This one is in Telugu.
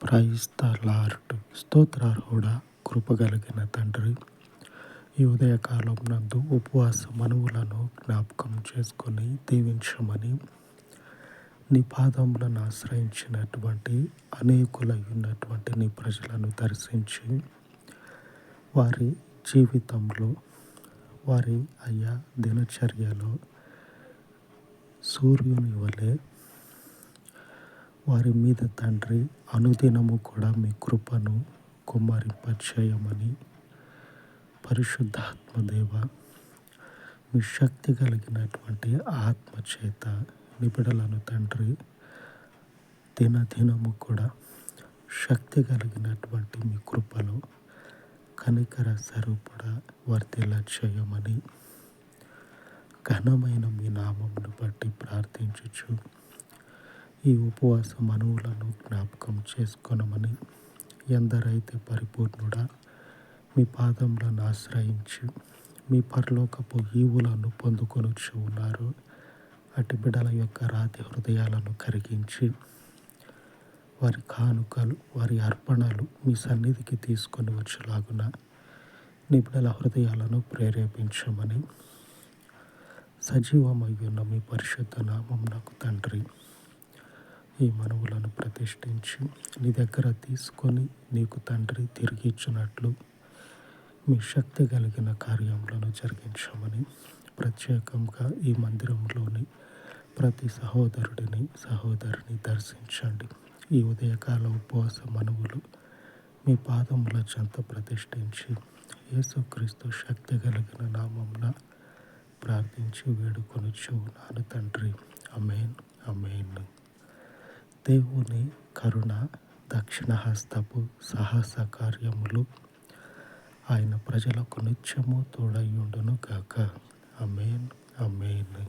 Praise the Lord. స్తోత్రార్హుడా, కృపగలిగిన తండ్రి, ఈ ఉదయకాలం నందు ఉపవాస మనవులను జ్ఞాపకం చేసుకొని దీవించమని నీ పాదములను ఆశ్రయించినటువంటి అనేకులై ఉన్నటువంటి నీ ప్రజలను దర్శించి వారి జీవితంలో వారి దినచర్యలో సూర్యుని వలె వారి మీద తండ్రి అనుదినము కూడా మీ కృపను కుమ్మరింపచేయమని పరిశుద్ధాత్మదేవ మీ శక్తి కలిగినటువంటి ఆత్మ చేత నిబిడలను తండ్రి దినదినము కూడా శక్తి కలిగినటువంటి మీ కృపలో కనికర స్వరూపుడ వర్ధిల్ల చేయమని ఘనమైన మీ నామమును బట్టి ప్రార్థించుచు ఈ ఉపవాస మనవులను జ్ఞాపకం చేసుకొనమని ఎందరైతే పరిపూర్ణుడా మీ పాదములను ఆశ్రయించి మీ పరలోకపు ఈవులను పొందుకొనుచు ఉన్నారు అటు బిడల యొక్క రాతి హృదయాలను కరిగించి వారి కానుకలు వారి అర్పణలు మీ సన్నిధికి తీసుకొని వచ్చేలాగున నీ బిడల హృదయాలను ప్రేరేపించమని సజీవమై ఉన్న మీ పరిశుద్ధ నామమునకు తండ్రి ఈ మనవులను ప్రతిష్ఠించి నీ దగ్గర తీసుకొని నీకు తండ్రి తిరిగి ఇచ్చినట్లు మీ శక్తి కలిగిన కార్యములను జరిగించమని ప్రత్యేకంగా ఈ మందిరంలోని ప్రతి సహోదరిని దర్శించండి. ఈ ఉదయకాల ఉపవాస మనవులు మీ పాదముల చెంత ప్రతిష్ఠించి యేసుక్రీస్తు శక్తి కలిగిన నామమున ప్రార్థించి వేడుకొనుచు ఉన్నాను తండ్రి. ఆమేన్, ఆమేన్. దేవుని కరుణ దక్షిణ హస్తపు సాహస కార్యములు ఆయన ప్రజలకు నిత్యము తోడై ఉండును గాక. ఆమేన్, ఆమేన్.